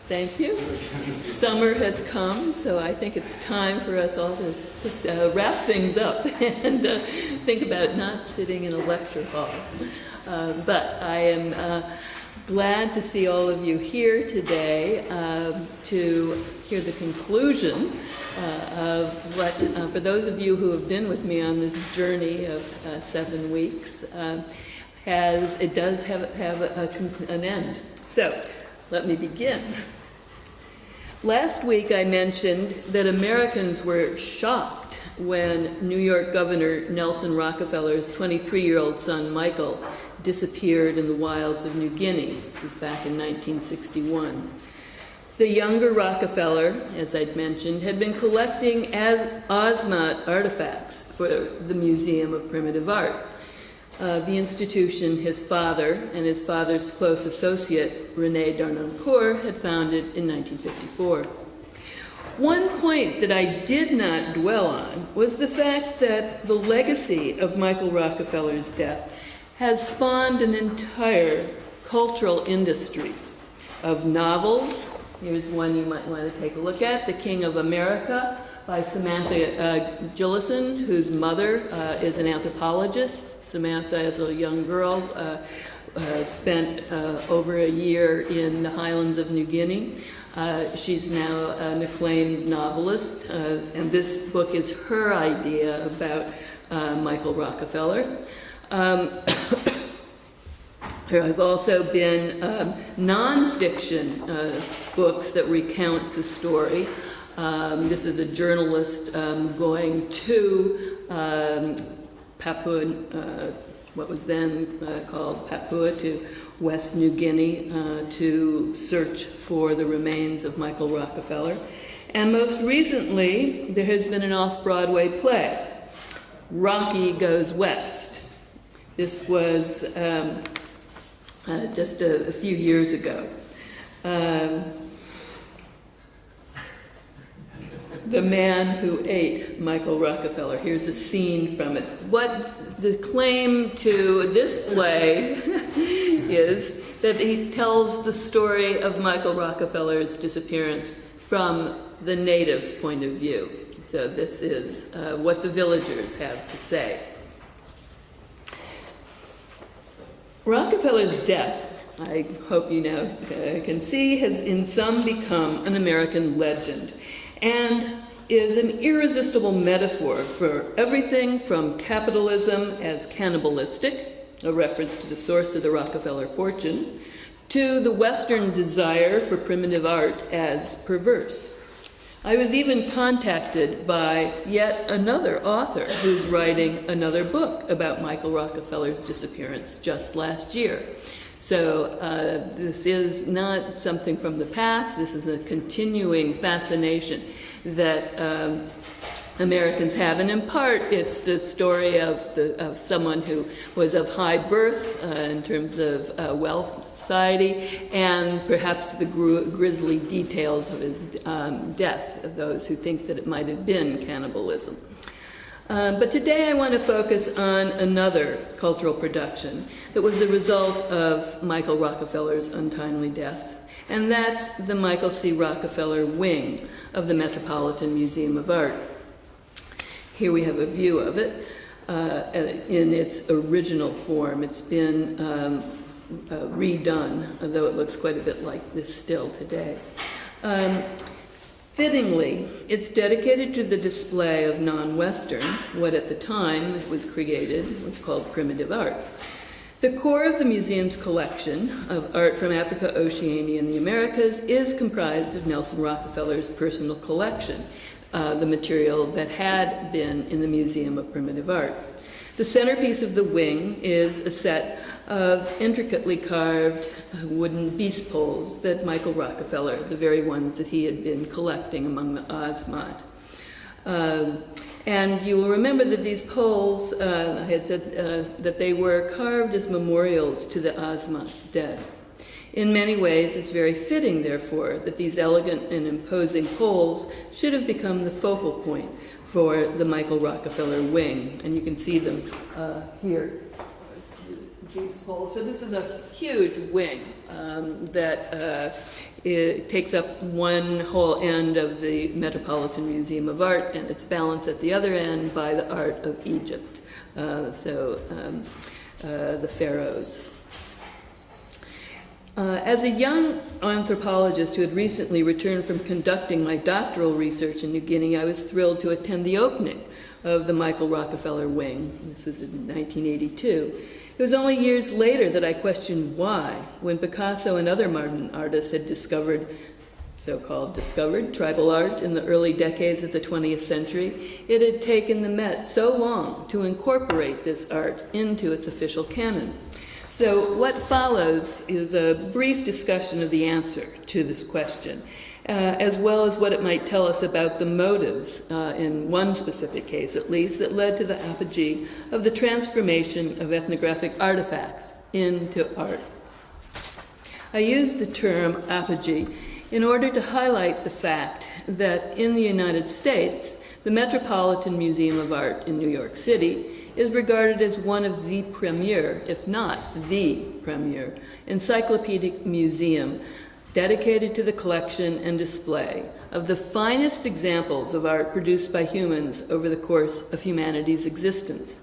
Thank you. Summer has come, so I think it's time for us all to wrap things up and think about not sitting in a lecture hall. But I am glad to see all of you here today to hear the conclusion of what, for those of you who have been with me on this journey of 7 weeks, it does have an end. So let me begin. Last week I mentioned that Americans were shocked when New York Governor Nelson Rockefeller's 23-year-old son Michael disappeared in the wilds of New Guinea. This was back in 1961. The younger Rockefeller, as I'd mentioned, had been collecting Osmat artifacts for the Museum of Primitive Art, the institution his father and his father's close associate, René Darnoncourt, had founded in 1954. One point that I did not dwell on was the fact that the legacy of Michael Rockefeller's death has spawned an entire cultural industry of novels. Here's one you might want to take a look at, The King of America by Samantha Gillison, whose mother is an anthropologist. Samantha, as a young girl, spent over a year in the highlands of New Guinea. She's now an acclaimed novelist, and this book is her idea about Michael Rockefeller. There have also been nonfiction books that recount the story. This is a journalist going to Papua, what was then called Papua, to West New Guinea to search for the remains of Michael Rockefeller. And most recently, there has been an off-Broadway play, Rocky Goes West. This was just a few years ago. The Man Who Ate Michael Rockefeller. Here's a scene from it. What the claim to this play is that he tells the story of Michael Rockefeller's disappearance from the natives' point of view. So this is what the villagers have to say. Rockefeller's death, I hope you now can see, has in some become an American legend, and is an irresistible metaphor for everything from capitalism as cannibalistic, a reference to the source of the Rockefeller fortune, to the Western desire for primitive art as perverse. I was even contacted by yet another author who's writing another book about Michael Rockefeller's disappearance just last year. So this is not something from the past. This is a continuing fascination that Americans have. And in part, it's the story of someone who was of high birth in terms of wealth society, and perhaps the grisly details of his death, of those who think that it might have been cannibalism. But today I want to focus on another cultural production that was the result of Michael Rockefeller's untimely death, and that's the Michael C. Rockefeller wing of the Metropolitan Museum of Art. Here we have a view of it in its original form. It's been redone, although it looks quite a bit like this still today. Fittingly, it's dedicated to the display of non-Western, what at the time it was created was called primitive art. The core of the museum's collection of art from Africa, Oceania, and the Americas is comprised of Nelson Rockefeller's personal collection, the material that had been in the Museum of Primitive Art. The centerpiece of the wing is a set of intricately carved wooden beast poles that Michael Rockefeller, the very ones that he had been collecting among the Osmat. And you will remember that these poles, I had said that they were carved as memorials to the Osmat's dead. In many ways, it's very fitting, therefore, that these elegant and imposing poles should have become the focal point for the Michael Rockefeller wing. And you can see them here. These poles. So this is a huge wing that it takes up one whole end of the Metropolitan Museum of Art, and it's balanced at the other end by the art of Egypt, the pharaohs. As a young anthropologist who had recently returned from conducting my doctoral research in New Guinea, I was thrilled to attend the opening of the Michael Rockefeller Wing. This was in 1982. It was only years later that I questioned why, when Picasso and other modern artists had so-called discovered tribal art in the early decades of the 20th century, it had taken the Met so long to incorporate this art into its official canon. So what follows is a brief discussion of the answer to this question, as well as what it might tell us about the motives, in one specific case at least, that led to the apogee of the transformation of ethnographic artifacts into art. I use the term apogee in order to highlight the fact that in the United States, the Metropolitan Museum of Art in New York City is regarded as one of the premier, if not the premier, encyclopedic museum dedicated to the collection and display of the finest examples of art produced by humans over the course of humanity's existence.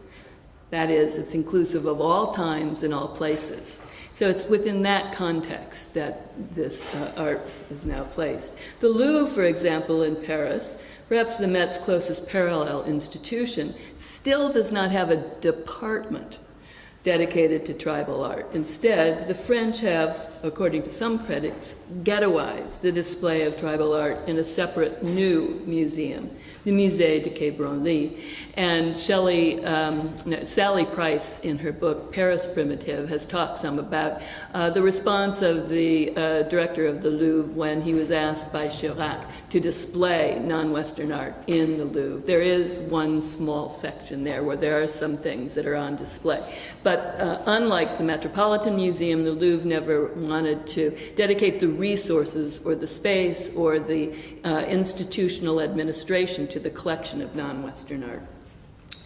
That is, it's inclusive of all times and all places. So it's within that context that this art is now placed. The Louvre, for example, in Paris, perhaps the Met's closest parallel institution, still does not have a department dedicated to tribal art. Instead, the French have, according to some critics, ghettoized the display of tribal art in a separate new museum, the Musée de Quai Branly. And Sally Price, in her book Paris Primitive, has talked some about the response of the director of the Louvre when he was asked by Chirac to display non-Western art in the Louvre. There is one small section there where there are some things that are on display. But unlike the Metropolitan Museum, the Louvre never wanted to dedicate the resources or the space or the institutional administration to the collection of non-Western art.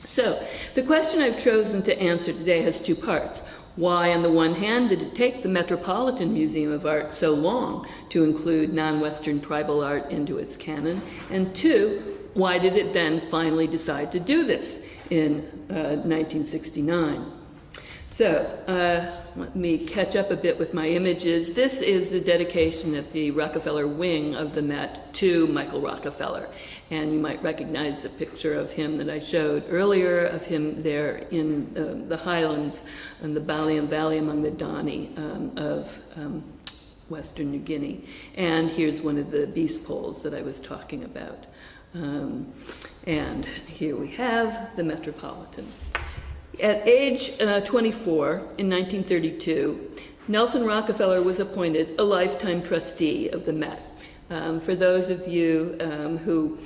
So the question I've chosen to answer today has two parts. Why, on the one hand, did it take the Metropolitan Museum of Art so long to include non-Western tribal art into its canon? And two, why did it then finally decide to do this in 1969? So let me catch up a bit with my images. This is the dedication at the Rockefeller wing of the Met to Michael Rockefeller. And you might recognize the picture of him that I showed earlier, of him there in the highlands and the Balian Valley among the Dani of Western New Guinea. And here's one of the beast poles that I was talking about. And here we have the Metropolitan. At age 24, in 1932, Nelson Rockefeller was appointed a lifetime trustee of the Met. For those of you who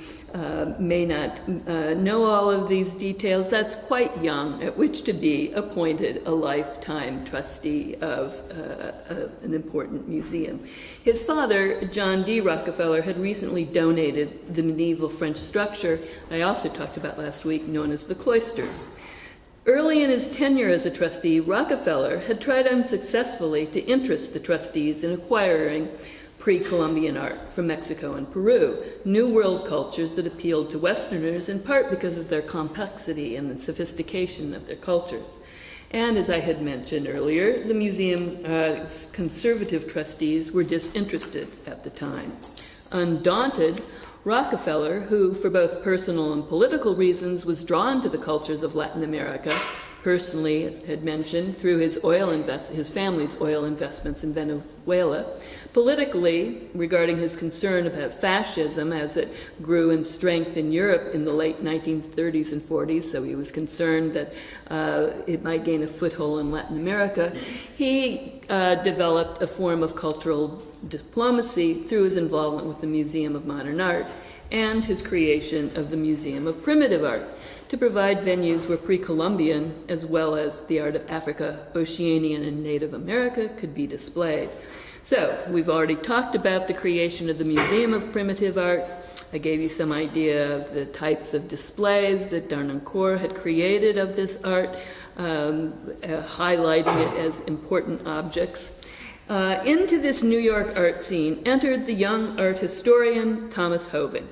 may not know all of these details, that's quite young at which to be appointed a lifetime trustee of an important museum. His father, John D. Rockefeller, had recently donated the medieval French structure I also talked about last week, known as the cloisters. Early in his tenure as a trustee, Rockefeller had tried unsuccessfully to interest the trustees in acquiring pre-Columbian art from Mexico and Peru, New World cultures that appealed to Westerners in part because of their complexity and the sophistication of their cultures. And as I had mentioned earlier, the museum's conservative trustees were disinterested at the time. Undaunted, Rockefeller, who for both personal and political reasons was drawn to the cultures of Latin America, personally, as I had mentioned, through his family's oil investments in Venezuela, politically, regarding his concern about fascism as it grew in strength in Europe in the late 1930s and 40s, so he was concerned that it might gain a foothold in Latin America, he developed a form of cultural diplomacy through his involvement with the Museum of Modern Art and his creation of the Museum of Primitive Art, to provide venues where pre-Columbian, as well as the art of Africa, Oceanian, and Native America could be displayed. So, we've already talked about the creation of the Museum of Primitive Art. I gave you some idea of the types of displays that Darnancourt had created of this art, highlighting it as important objects. Into this New York art scene entered the young art historian Thomas Hoeven.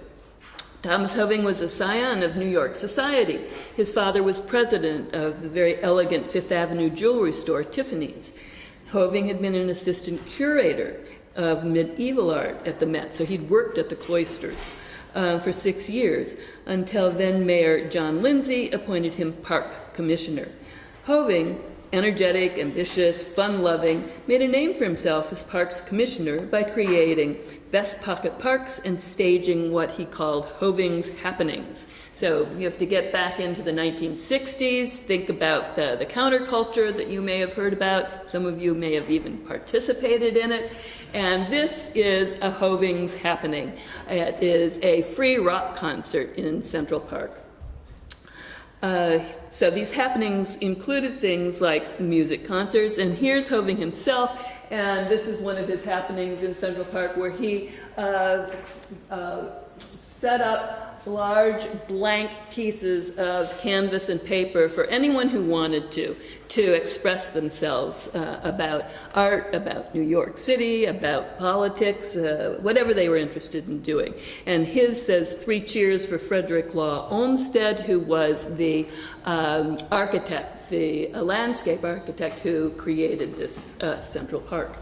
Thomas Hoeven was a scion of New York society. His father was president of the very elegant Fifth Avenue jewelry store, Tiffany's. Hoeven had been an assistant curator of medieval art at the Met, so he'd worked at the cloisters for 6 years, until then Mayor John Lindsay appointed him park commissioner. Hoeven, energetic, ambitious, fun-loving, made a name for himself as parks commissioner by creating vest pocket parks and staging what he called Hoeven's happenings. So you have to get back into the 1960s, think about the counterculture that you may have heard about. Some of you may have even participated in it. And this is a Hoeven's happening. It is a free rock concert in Central Park. So these happenings included things like music concerts, and here's Hoeven himself, and this is one of his happenings in Central Park where he set up large blank pieces of canvas and paper for anyone who wanted to express themselves about art, about New York City, about politics, whatever they were interested in doing. And his says 3 cheers for Frederick Law Olmsted, who was the architect, the landscape architect who created this Central Park.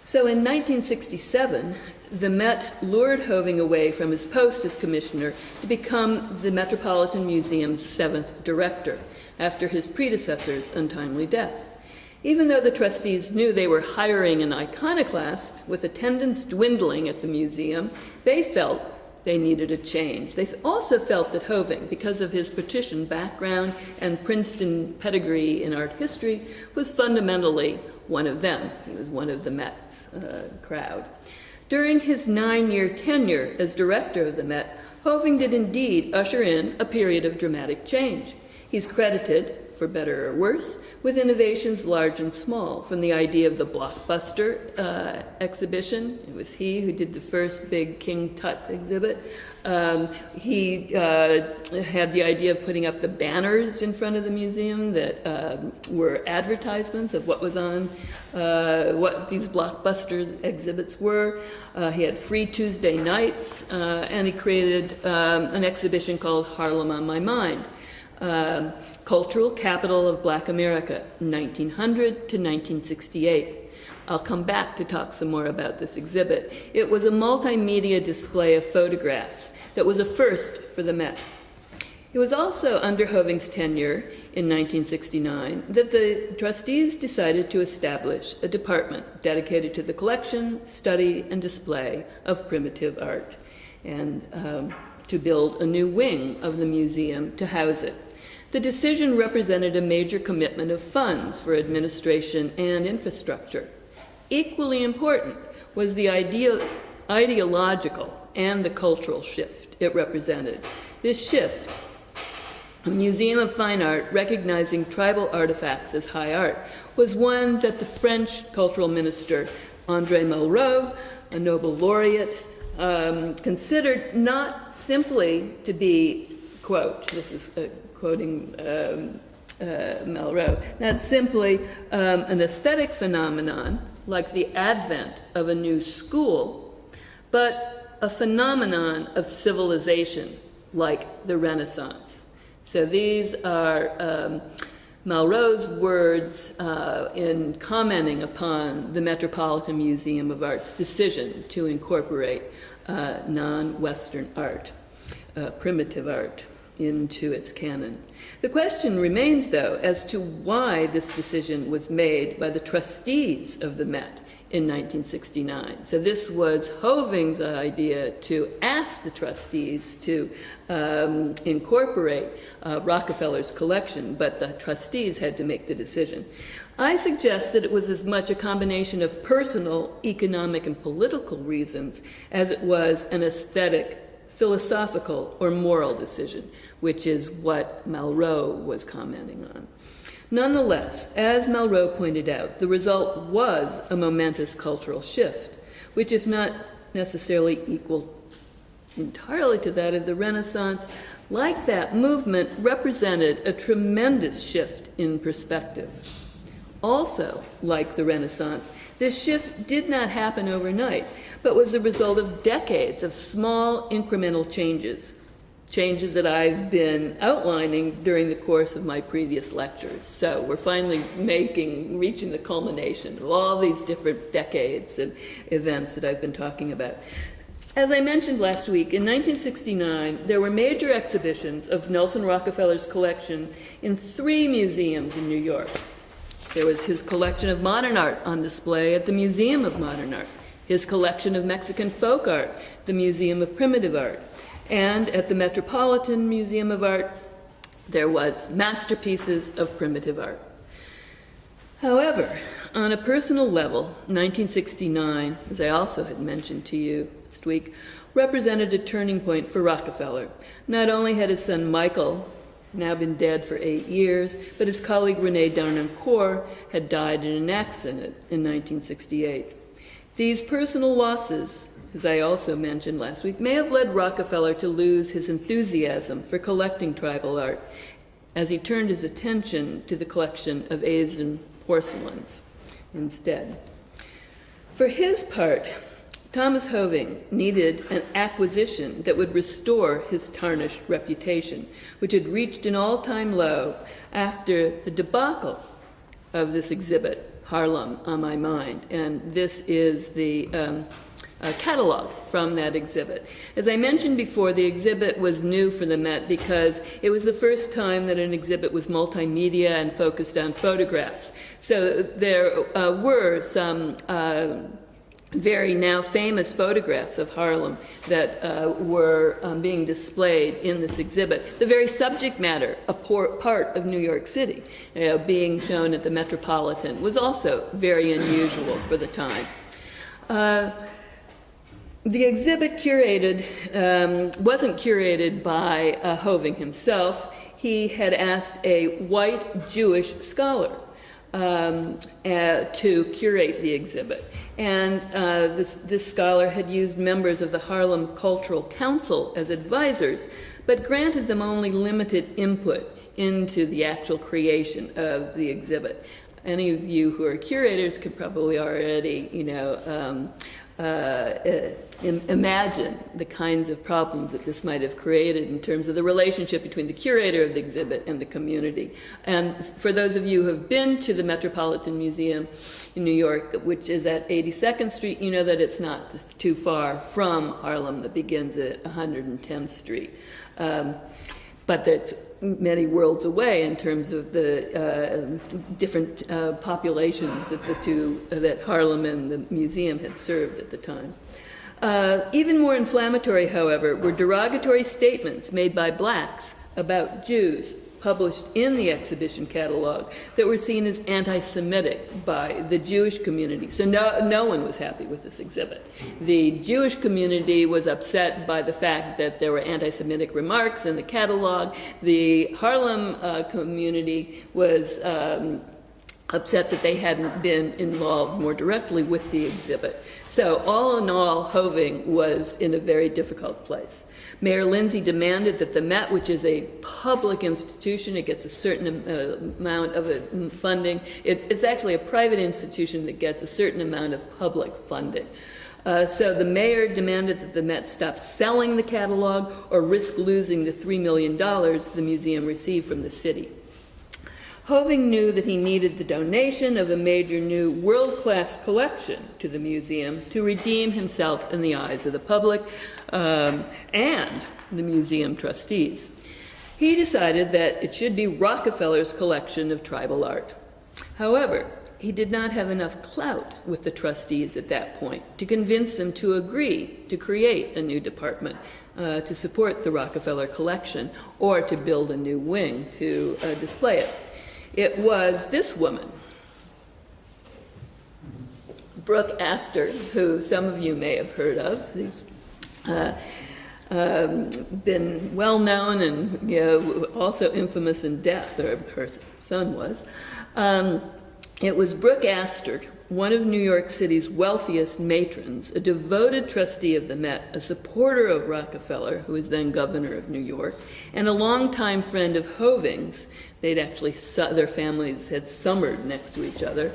So in 1967, the Met lured Hoeven away from his post as commissioner to become the Metropolitan Museum's 7th director, after his predecessor's untimely death. Even though the trustees knew they were hiring an iconoclast, with attendance dwindling at the museum, they felt they needed a change. They also felt that Hoeven, because of his patrician background and Princeton pedigree in art history, was fundamentally one of them. He was one of the Met's crowd. During his 9-year tenure as director of the Met, Hoeven did indeed usher in a period of dramatic change. He's credited, for better or worse, with innovations large and small, from the idea of the blockbuster exhibition. It was he who did the first big King Tut exhibit. He had the idea of putting up the banners in front of the museum that were advertisements of what was on, what these blockbuster exhibits were. He had free Tuesday nights, and he created an exhibition called Harlem on My Mind. Cultural capital of Black America, 1900 to 1968. I'll come back to talk some more about this exhibit. It was a multimedia display of photographs that was a first for the Met. It was also under Hoeven's tenure in 1969 that the trustees decided to establish a department dedicated to the collection, study, and display of primitive art, and to build a new wing of the museum to house it. The decision represented a major commitment of funds for administration and infrastructure. Equally important was the ideological and the cultural shift it represented. This shift, a museum of fine art recognizing tribal artifacts as high art, was one that the French cultural minister André Malraux, a Nobel laureate, considered not simply to be, quote, this is quoting Malraux, not simply an aesthetic phenomenon like the advent of a new school, but a phenomenon of civilization like the Renaissance. So these are Malraux's words in commenting upon the Metropolitan Museum of Art's decision to incorporate non-Western art, primitive art, into its canon. The question remains, though, as to why this decision was made by the trustees of the Met in 1969. So this was Hoeven's idea to ask the trustees to incorporate Rockefeller's collection, but the trustees had to make the decision. I suggest that it was as much a combination of personal, economic, and political reasons as it was an aesthetic, philosophical, or moral decision, which is what Malraux was commenting on. Nonetheless, as Malraux pointed out, the result was a momentous cultural shift, which, if not necessarily equal entirely to that of the Renaissance, like that movement represented a tremendous shift in perspective. Also, like the Renaissance, this shift did not happen overnight, but was the result of decades of small incremental changes, changes that I've been outlining during the course of my previous lectures. So we're finally reaching the culmination of all these different decades and events that I've been talking about. As I mentioned last week, in 1969, there were major exhibitions of Nelson Rockefeller's collection in 3 museums in New York. There was his collection of modern art on display at the Museum of Modern Art, his collection of Mexican folk art, the Museum of Primitive Art, and at the Metropolitan Museum of Art, there was masterpieces of primitive art. However, on a personal level, 1969, as I also had mentioned to you last week, represented a turning point for Rockefeller. Not only had his son Michael now been dead for 8 years, but his colleague Rene Darnancourt had died in an accident in 1968. These personal losses, as I also mentioned last week, may have led Rockefeller to lose his enthusiasm for collecting tribal art as he turned his attention to the collection of Asian porcelains instead. For his part, Thomas Hoeven needed an acquisition that would restore his tarnished reputation, which had reached an all-time low after the debacle of this exhibit, Harlem on My Mind. And this is the catalog from that exhibit. As I mentioned before, the exhibit was new for the Met because it was the first time that an exhibit was multimedia and focused on photographs. So there were some very now famous photographs of Harlem that were being displayed in this exhibit. The very subject matter, a part of New York City, being shown at the Metropolitan, was also very unusual for the time. The exhibit wasn't curated by Hoeven himself. He had asked a white Jewish scholar to curate the exhibit. And this scholar had used members of the Harlem Cultural Council as advisors, but granted them only limited input into the actual creation of the exhibit. Any of you who are curators could probably already, imagine the kinds of problems that this might have created in terms of the relationship between the curator of the exhibit and the community. And for those of you who have been to the Metropolitan Museum in New York, which is at 82nd Street, you know that it's not too far from Harlem, that begins at 110th Street. But that's many worlds away in terms of the different populations that Harlem and the museum had served at the time. Even more inflammatory, however, were derogatory statements made by blacks about Jews published in the exhibition catalog that were seen as anti-Semitic by the Jewish community. So no one was happy with this exhibit. The Jewish community was upset by the fact that there were anti-Semitic remarks in the catalog. The Harlem community was upset that they hadn't been involved more directly with the exhibit. So all in all, Hoeven was in a very difficult place. Mayor Lindsay demanded that the Met, which is a public institution, it gets a certain amount of funding. It's actually a private institution that gets a certain amount of public funding. So the mayor demanded that the Met stop selling the catalog or risk losing the $3 million the museum received from the city. Hoeven knew that he needed the donation of a major new world-class collection to the museum to redeem himself in the eyes of the public and the museum trustees. He decided that it should be Rockefeller's collection of tribal art. However, he did not have enough clout with the trustees at that point to convince them to agree to create a new department to support the Rockefeller collection or to build a new wing to display it. It was this woman, Brooke Astor, who some of you may have heard of. She's been well known and also infamous in death, or her son was. It was Brooke Astor one of New York City's wealthiest matrons, a devoted trustee of the Met, a supporter of Rockefeller, who was then governor of New York, and a longtime friend of Hoeven's. They'd actually, their families had summered next to each other,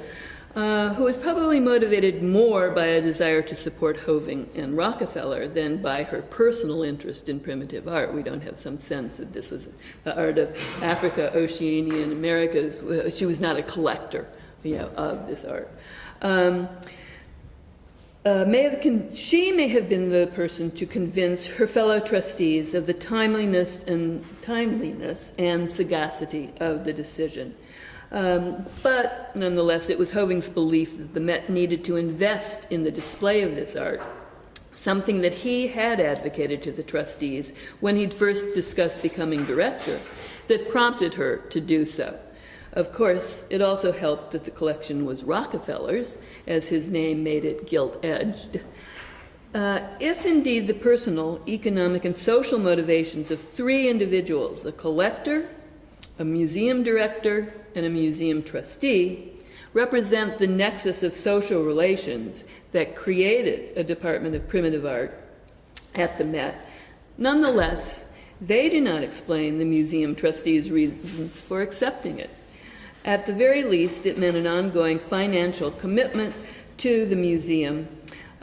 who was probably motivated more by a desire to support Hoeven and Rockefeller than by her personal interest in primitive art. We don't have some sense that this was the art of Africa, Oceania, and Americas. She was not a collector, of this art. She may have been the person to convince her fellow trustees of the timeliness and sagacity of the decision. But nonetheless, it was Hoeven's belief that the Met needed to invest in the display of this art, something that he had advocated to the trustees when he'd first discussed becoming director, that prompted her to do so. Of course, it also helped that the collection was Rockefeller's, as his name made it gilt-edged. If indeed the personal, economic, and social motivations of three individuals, a collector, a museum director, and a museum trustee, represent the nexus of social relations that created a Department of Primitive Art at the Met, nonetheless, they do not explain the museum trustees' reasons for accepting it. At the very least, it meant an ongoing financial commitment to the museum.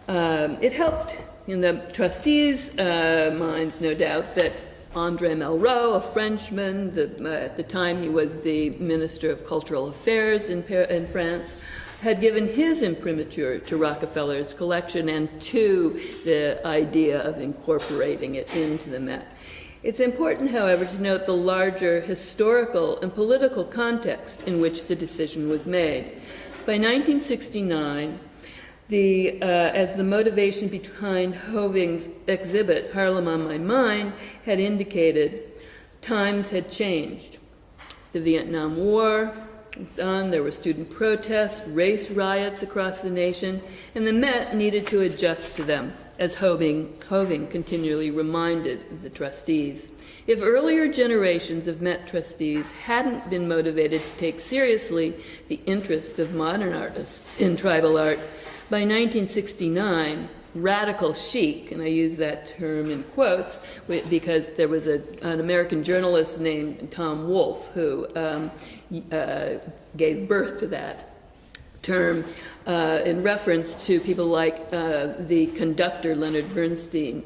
It helped in the trustees' minds, no doubt, that André Malraux, a Frenchman, at the time he was the Minister of Cultural Affairs in France, had given his imprimatur to Rockefeller's collection and to the idea of incorporating it into the Met. It's important, however, to note the larger historical and political context in which the decision was made. By 1969, as the motivation behind Hoeven's exhibit, Harlem on My Mind, had indicated, times had changed. The Vietnam War was on, there were student protests, race riots across the nation, and the Met needed to adjust to them, as Hoeven continually reminded the trustees. If earlier generations of Met trustees hadn't been motivated to take seriously the interest of modern artists in tribal art, by 1969, radical chic, and I use that term in quotes because there was an American journalist named Tom Wolfe who gave birth to that term in reference to people like the conductor Leonard Bernstein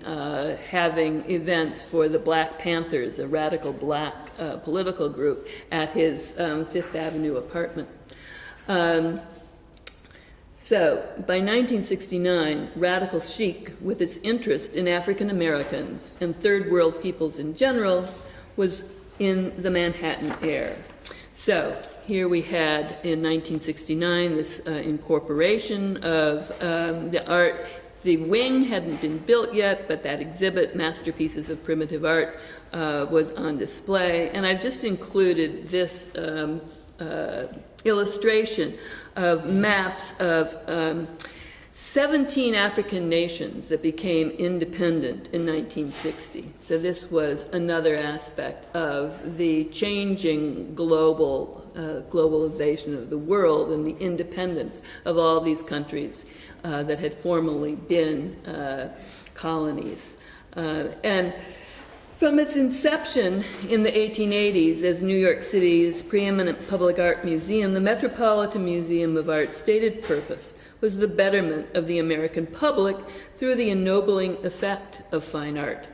having events for the Black Panthers, a radical black political group, at his Fifth Avenue apartment. So, by 1969, radical chic, with its interest in African Americans and third world peoples in general, was in the Manhattan air. So, here we had in 1969 this incorporation of the art. The wing hadn't been built yet, but that exhibit, Masterpieces of Primitive Art, was on display. And I've just included this illustration of maps of 17 African nations that became independent in 1960. So this was another aspect of the changing globalization of the world and the independence of all these countries that had formerly been colonies. And from its inception in the 1880s as New York City's preeminent public art museum, the Metropolitan Museum of Art's stated purpose was the betterment of the American public through the ennobling effect of fine art.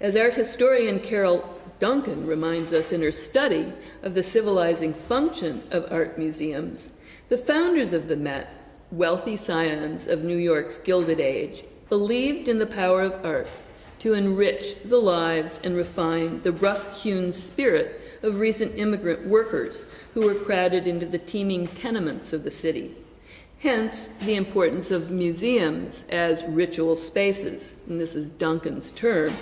As art historian Carol Duncan reminds us in her study of the civilizing function of art museums, the founders of the Met, wealthy scions of New York's Gilded Age, believed in the power of art to enrich the lives and refine the rough-hewn spirit of recent immigrant workers who were crowded into the teeming tenements of the city. Hence, the importance of museums as ritual spaces, and this is Duncan's term,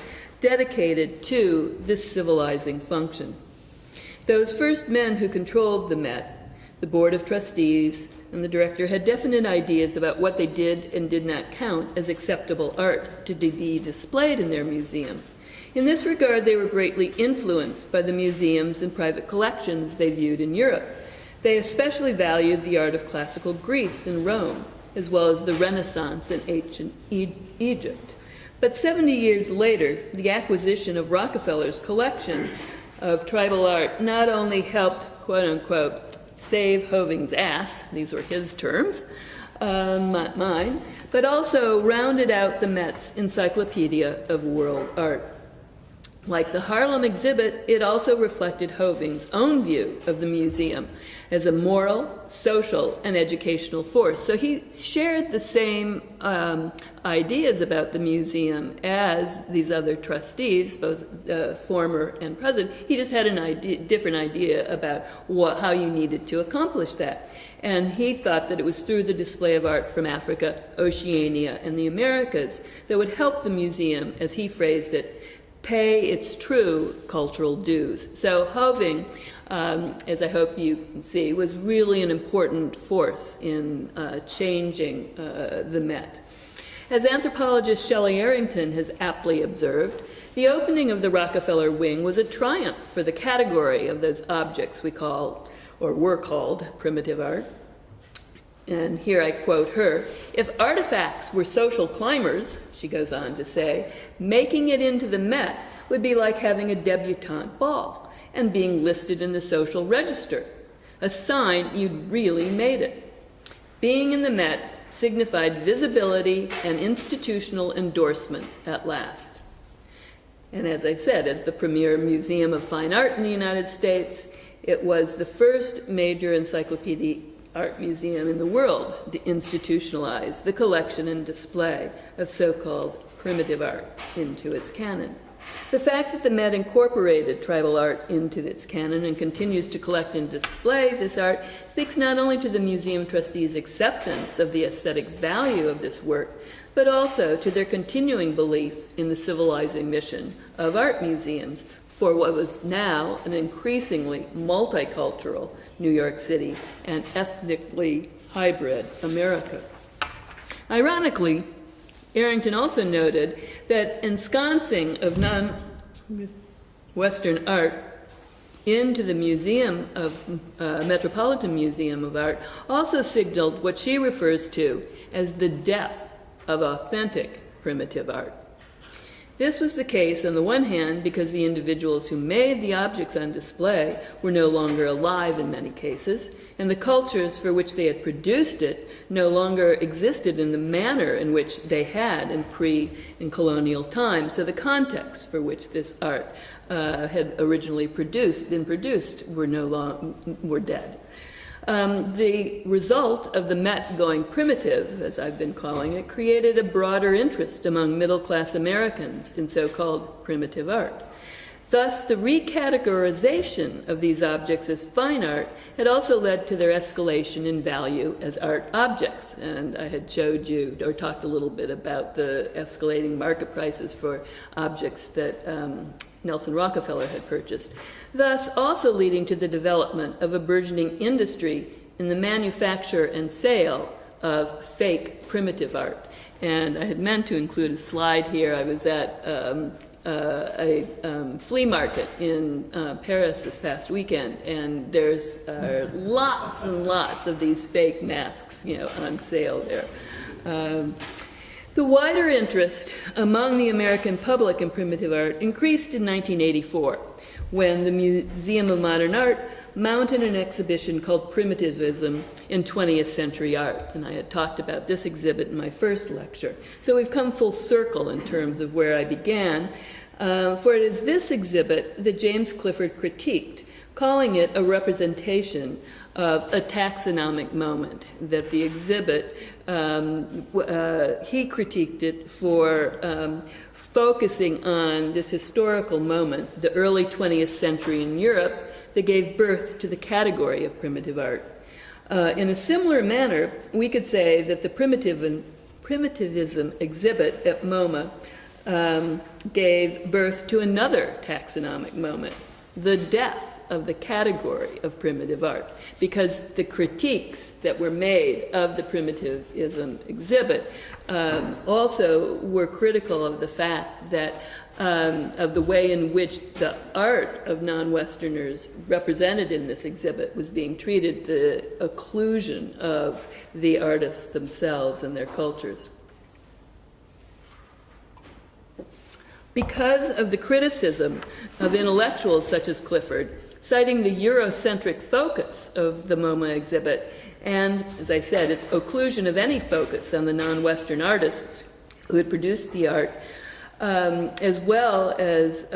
dedicated to this civilizing function. Those first men who controlled the Met, the Board of Trustees, and the director had definite ideas about what they did and did not count as acceptable art to be displayed in their museum. In this regard, they were greatly influenced by the museums and private collections they viewed in Europe. They especially valued the art of classical Greece and Rome, as well as the Renaissance in ancient Egypt. But 70 years later, the acquisition of Rockefeller's collection of tribal art not only helped, quote unquote, save Hoeven's ass, these were his terms, not mine, but also rounded out the Met's Encyclopedia of World Art. Like the Harlem exhibit, it also reflected Hoeven's own view of the museum as a moral, social, and educational force. So he shared the same ideas about the museum as these other trustees, both former and present. He just had a different idea about how you needed to accomplish that. And he thought that it was through the display of art from Africa, Oceania, and the Americas that would help the museum, as he phrased it, pay its true cultural dues. So Hoeven, as I hope you can see, was really an important force in changing the Met. As anthropologist Shelley Arrington has aptly observed, the opening of the Rockefeller wing was a triumph for the category of those objects we called, or were called, primitive art. And here I quote her, "If artifacts were social climbers," she goes on to say, "making it into the Met would be like having a debutante ball and being listed in the social register, a sign you'd really made it. Being in the Met signified visibility and institutional endorsement at last." And as I said, as the premier museum of fine art in the United States, it was the first major encyclopedic art museum in the world to institutionalize the collection and display of so-called primitive art into its canon. The fact that the Met incorporated tribal art into its canon and continues to collect and display this art speaks not only to the museum trustees' acceptance of the aesthetic value of this work, but also to their continuing belief in the civilizing mission of art museums for what was now an increasingly multicultural New York City and ethnically hybrid America. Ironically, Arrington also noted that ensconcing of non-Western art into the Metropolitan Museum of Art also signaled what she refers to as the death of authentic primitive art. This was the case, on the one hand, because the individuals who made the objects on display were no longer alive in many cases, and the cultures for which they had produced it no longer existed in the manner in which they had in pre- and colonial times. So the context for which this art had originally been produced were dead. The result of the Met going primitive, as I've been calling it, created a broader interest among middle-class Americans in so-called primitive art. Thus, the recategorization of these objects as fine art had also led to their escalation in value as art objects. And I had showed you, or talked a little bit about the escalating market prices for objects that Nelson Rockefeller had purchased, thus also leading to the development of a burgeoning industry in the manufacture and sale of fake primitive art. And I had meant to include a slide here. I was at a flea market in Paris this past weekend, and there's lots and lots of these fake masks, on sale there. The wider interest among the American public in primitive art increased in 1984, when the Museum of Modern Art mounted an exhibition called Primitivism in 20th Century Art. And I had talked about this exhibit in my first lecture. So we've come full circle in terms of where I began, for it is this exhibit that James Clifford critiqued, calling it a representation of a taxonomic moment, that the exhibit, he critiqued it for focusing on this historical moment, the early 20th century in Europe, that gave birth to the category of primitive art. In a similar manner, we could say that the primitivism exhibit at MoMA gave birth to another taxonomic moment, the death of the category of primitive art, because the critiques that were made of the primitivism exhibit also were critical of the fact that of the way in which the art of non-Westerners represented in this exhibit was being treated, the occlusion of the artists themselves and their cultures. Because of the criticism of intellectuals such as Clifford, citing the Eurocentric focus of the MoMA exhibit, and, as I said, its occlusion of any focus on the non-Western artists who had produced the art, as well as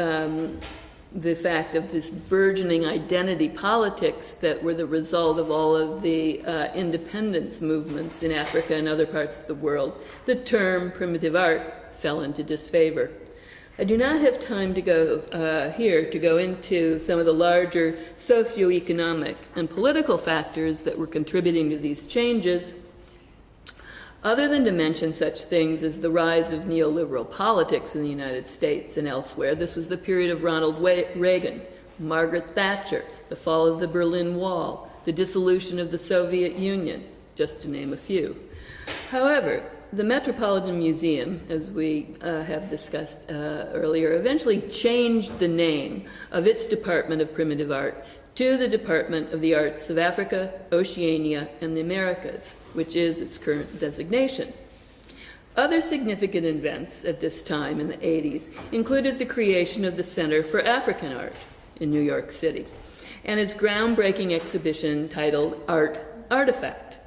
the fact of this burgeoning identity politics that were the result of all of the independence movements in Africa and other parts of the world, the term primitive art fell into disfavor. I do not have time to go here to go into some of the larger socioeconomic and political factors that were contributing to these changes, other than to mention such things as the rise of neoliberal politics in the United States and elsewhere. This was the period of Ronald Reagan, Margaret Thatcher, the fall of the Berlin Wall, the dissolution of the Soviet Union, just to name a few. However, the Metropolitan Museum, as we have discussed earlier, eventually changed the name of its Department of Primitive Art to the Department of the Arts of Africa, Oceania, and the Americas, which is its current designation. Other significant events at this time in the 80s included the creation of the Center for African Art in New York City and its groundbreaking exhibition titled Art Artifact,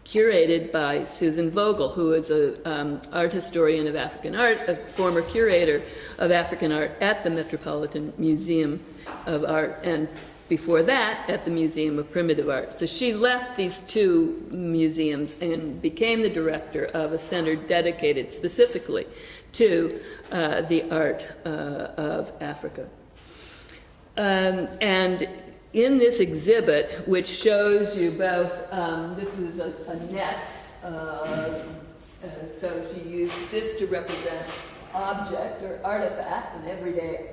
curated by Susan Vogel, who is an art historian of African art, a former curator of African art at the Metropolitan Museum of Art, and before that at the Museum of Primitive Art. So she left these two museums and became the director of a center dedicated specifically to the art of Africa. And in this exhibit, which shows you both, this is a net, so she used this to represent object or artifact, an everyday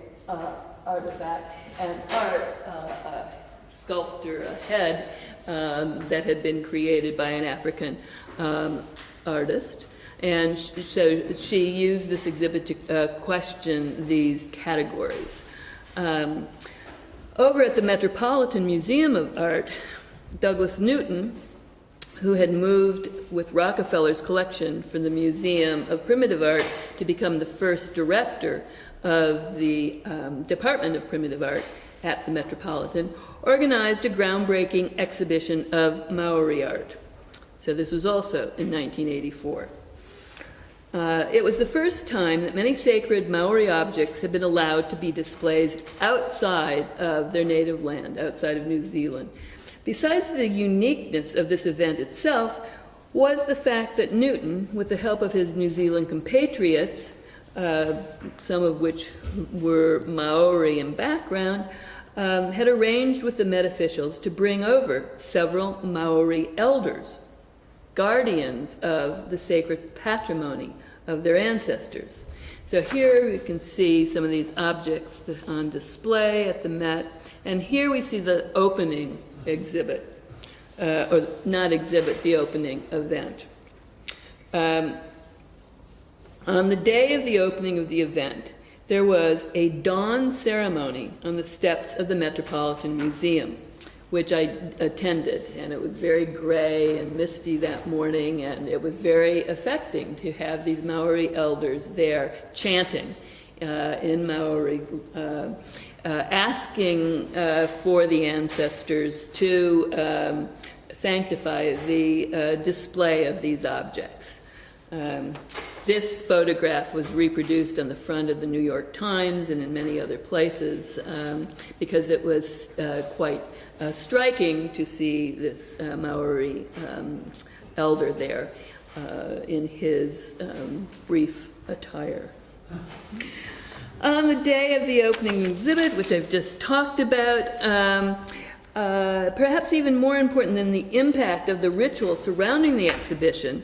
artifact, and art, sculpture, a head that had been created by an African artist. And so she used this exhibit to question these categories. Over at the Metropolitan Museum of Art, Douglas Newton, who had moved with Rockefeller's collection from the Museum of Primitive Art to become the first director of the Department of Primitive Art at the Metropolitan, organized a groundbreaking exhibition of Maori art. So this was also in 1984. It was the first time that many sacred Maori objects had been allowed to be displayed outside of their native land, outside of New Zealand. Besides the uniqueness of this event itself was the fact that Newton, with the help of his New Zealand compatriots, some of which were Maori in background, had arranged with the Met officials to bring over several Maori elders, guardians of the sacred patrimony of their ancestors. So here we can see some of these objects on display at the Met, and here we see the opening exhibit, or not exhibit, the opening event. On the day of the opening of the event, there was a dawn ceremony on the steps of the Metropolitan Museum, which I attended, and it was very gray and misty that morning, and it was very affecting to have these Maori elders there chanting in Maori, asking for the ancestors to sanctify the display of these objects. This photograph was reproduced on the front of the New York Times and in many other places because it was quite striking to see this Maori elder there in his brief attire. On the day of the opening exhibit, which I've just talked about, perhaps even more important than the impact of the ritual surrounding the exhibition,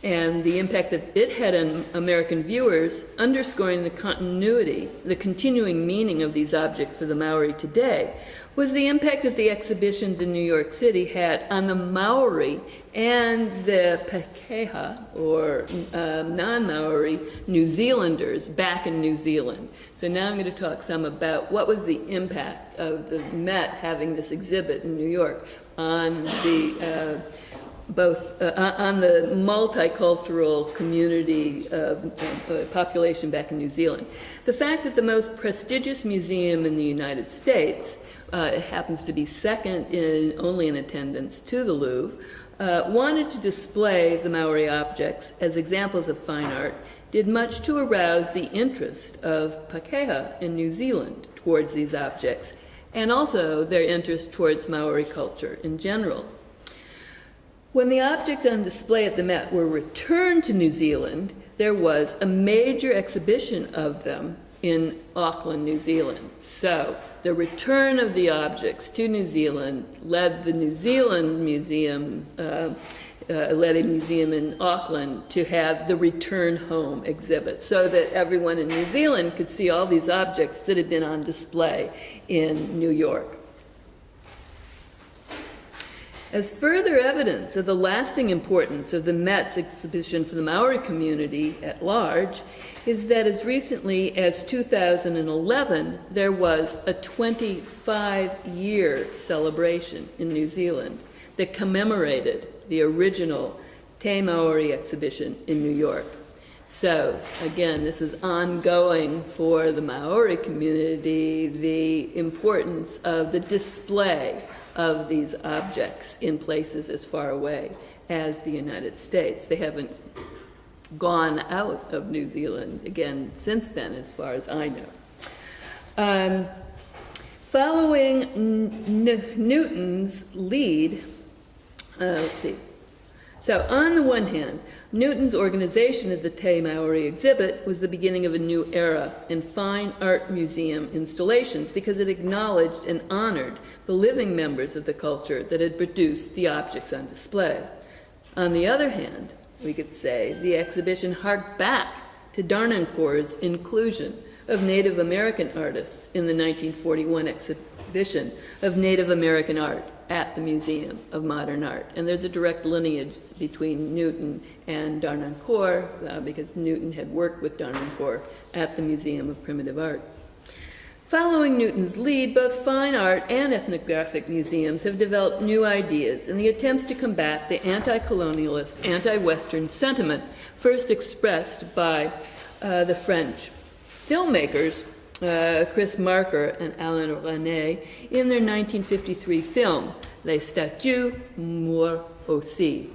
and the impact that it had on American viewers, underscoring the continuity, the continuing meaning of these objects for the Maori today, was the impact that the exhibitions in New York City had on the Maori and the Pakeha, or non-Maori, New Zealanders back in New Zealand. So now I'm going to talk some about what was the impact of the Met having this exhibit in New York on the on the multicultural community of population back in New Zealand. The fact that the most prestigious museum in the United States, it happens to be second only in attendance to the Louvre, wanted to display the Maori objects as examples of fine art, did much to arouse the interest of Pakeha in New Zealand towards these objects, and also their interest towards Maori culture in general. When the objects on display at the Met were returned to New Zealand, there was a major exhibition of them in Auckland, New Zealand. So the return of the objects to New Zealand led the New Zealand Museum, led a museum in Auckland to have the Return Home exhibit, so that everyone in New Zealand could see all these objects that had been on display in New York. As further evidence of the lasting importance of the Met's exhibition for the Maori community at large is that as recently as 2011, there was a 25-year celebration in New Zealand that commemorated the original Te Maori exhibition in New York. So, again, this is ongoing for the Maori community, the importance of the display of these objects in places as far away as the United States. They haven't gone out of New Zealand again since then, as far as I know. Following Newton's lead, let's see. So on the one hand, Newton's organization of the Te Maori exhibit was the beginning of a new era in fine art museum installations, because it acknowledged and honored the living members of the culture that had produced the objects on display. On the other hand, we could say the exhibition harked back to Darnancourt's inclusion of Native American artists in the 1941 exhibition of Native American art at the Museum of Modern Art. And there's a direct lineage between Newton and Darnancourt, because Newton had worked with Darnancourt at the Museum of Primitive Art. Following Newton's lead, both fine art and ethnographic museums have developed new ideas in the attempts to combat the anti-colonialist, anti-Western sentiment first expressed by the French filmmakers Chris Marker and Alain Resnais in their 1953 film, Les Statues Meurent aussi.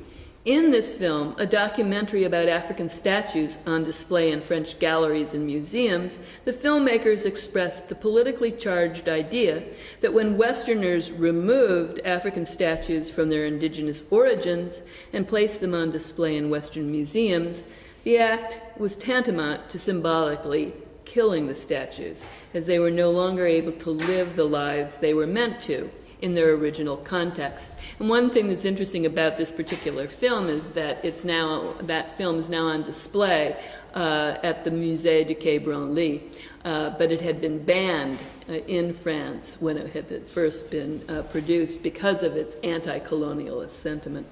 In this film, a documentary about African statues on display in French galleries and museums, the filmmakers expressed the politically charged idea that when Westerners removed African statues from their indigenous origins and placed them on display in Western museums, the act was tantamount to symbolically killing the statues, as they were no longer able to live the lives they were meant to in their original context. And one thing that's interesting about this particular film is that that film is now on display at the Musée du Quai Branly, but it had been banned in France when it had first been produced because of its anti-colonialist sentiment.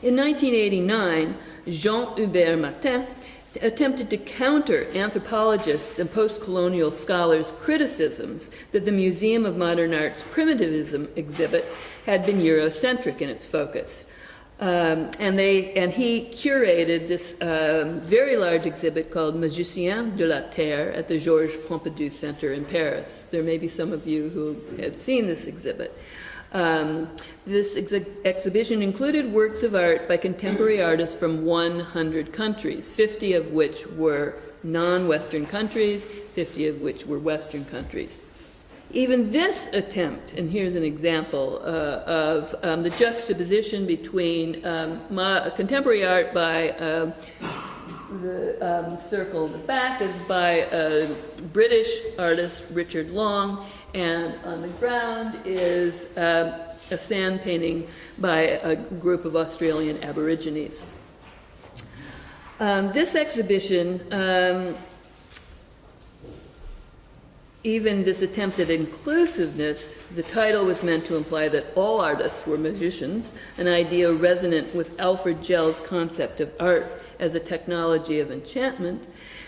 In 1989, Jean-Hubert Martin attempted to counter anthropologists and post-colonial scholars' criticisms that the Museum of Modern Art's primitivism exhibit had been Eurocentric in its focus. And he curated this very large exhibit called Magiciens de la Terre at the Georges Pompidou Center in Paris. There may be some of you who have seen this exhibit. This exhibition included works of art by contemporary artists from 100 countries, 50 of which were non-Western countries, 50 of which were Western countries. Even this attempt, and here's an example of the juxtaposition between contemporary art by the circle at the back is by a British artist, Richard Long, and on the ground is a sand painting by a group of Australian Aborigines. This exhibition, even this attempt at inclusiveness, the title was meant to imply that all artists were magicians, an idea resonant with Alfred Gell's concept of art as a technology of enchantment,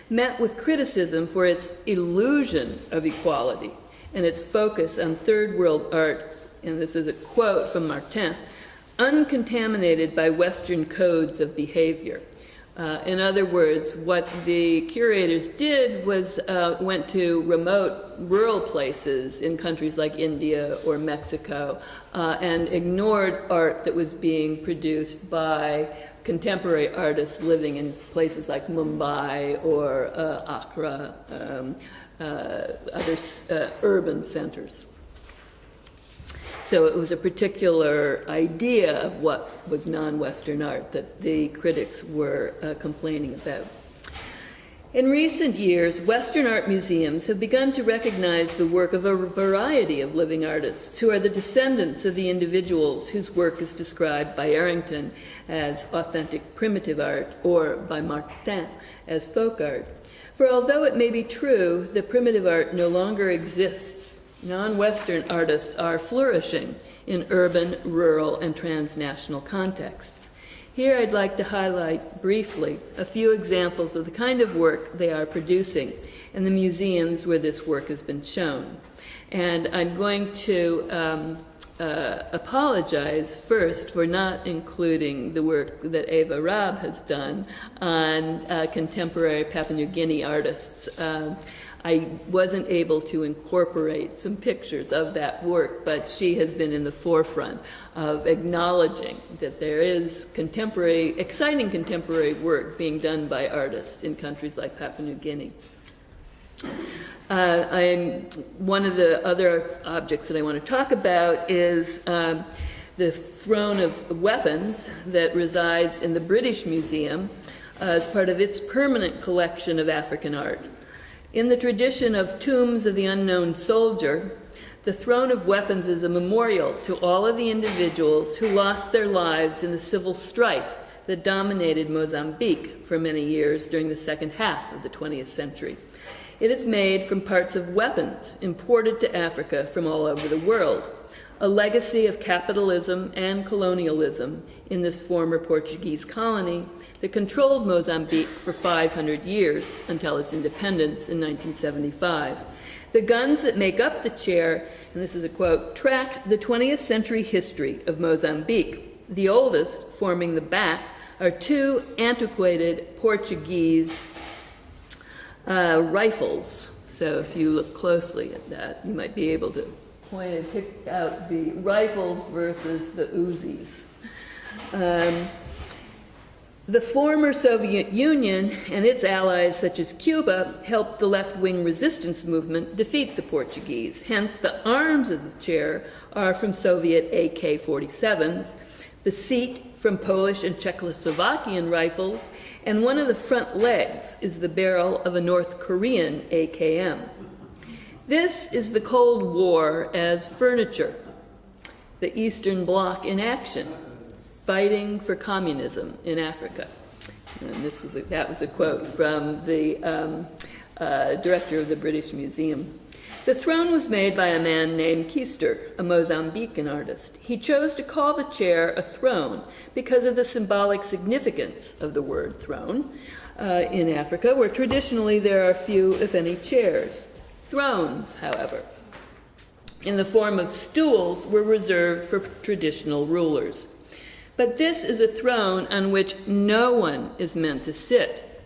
met with criticism for its illusion of equality and its focus on third world art, and this is a quote from Martin, uncontaminated by Western codes of behavior. In other words, what the curators did was went to remote rural places in countries like India or Mexico and ignored art that was being produced by contemporary artists living in places like Mumbai or Accra, other urban centers. So it was a particular idea of what was non-Western art that the critics were complaining about. In recent years, Western art museums have begun to recognize the work of a variety of living artists who are the descendants of the individuals whose work is described by Arrington as authentic primitive art or by Martin as folk art. For although it may be true that primitive art no longer exists, non-Western artists are flourishing in urban, rural, and transnational contexts. Here I'd like to highlight briefly a few examples of the kind of work they are producing in the museums where this work has been shown. And I'm going to apologize first for not including the work that Eva Raab has done on contemporary Papua New Guinea artists. I wasn't able to incorporate some pictures of that work, but she has been in the forefront of acknowledging that there is contemporary, exciting contemporary work being done by artists in countries like Papua New Guinea. One of the other objects that I want to talk about is the throne of weapons that resides in the British Museum as part of its permanent collection of African art. In the tradition of Tombs of the Unknown Soldier, the throne of weapons is a memorial to all of the individuals who lost their lives in the civil strife that dominated Mozambique for many years during the second half of the 20th century. It is made from parts of weapons imported to Africa from all over the world, a legacy of capitalism and colonialism in this former Portuguese colony that controlled Mozambique for 500 years until its independence in 1975. The guns that make up the chair, and this is a quote, track the 20th century history of Mozambique. The oldest, forming the back, are two antiquated Portuguese rifles. So if you look closely at that, you might be able to point and pick out the rifles versus the Uzis. The former Soviet Union and its allies, such as Cuba, helped the left-wing resistance movement defeat the Portuguese. Hence, the arms of the chair are from Soviet AK-47s, the seat from Polish and Czechoslovakian rifles, and one of the front legs is the barrel of a North Korean AKM. This is the Cold War as furniture, the Eastern Bloc in action, fighting for communism in Africa. And that was a quote from the director of the British Museum. The throne was made by a man named Keister, a Mozambican artist. He chose to call the chair a throne because of the symbolic significance of the word throne in Africa, where traditionally there are few, if any, chairs. Thrones, however, in the form of stools, were reserved for traditional rulers. But this is a throne on which no one is meant to sit.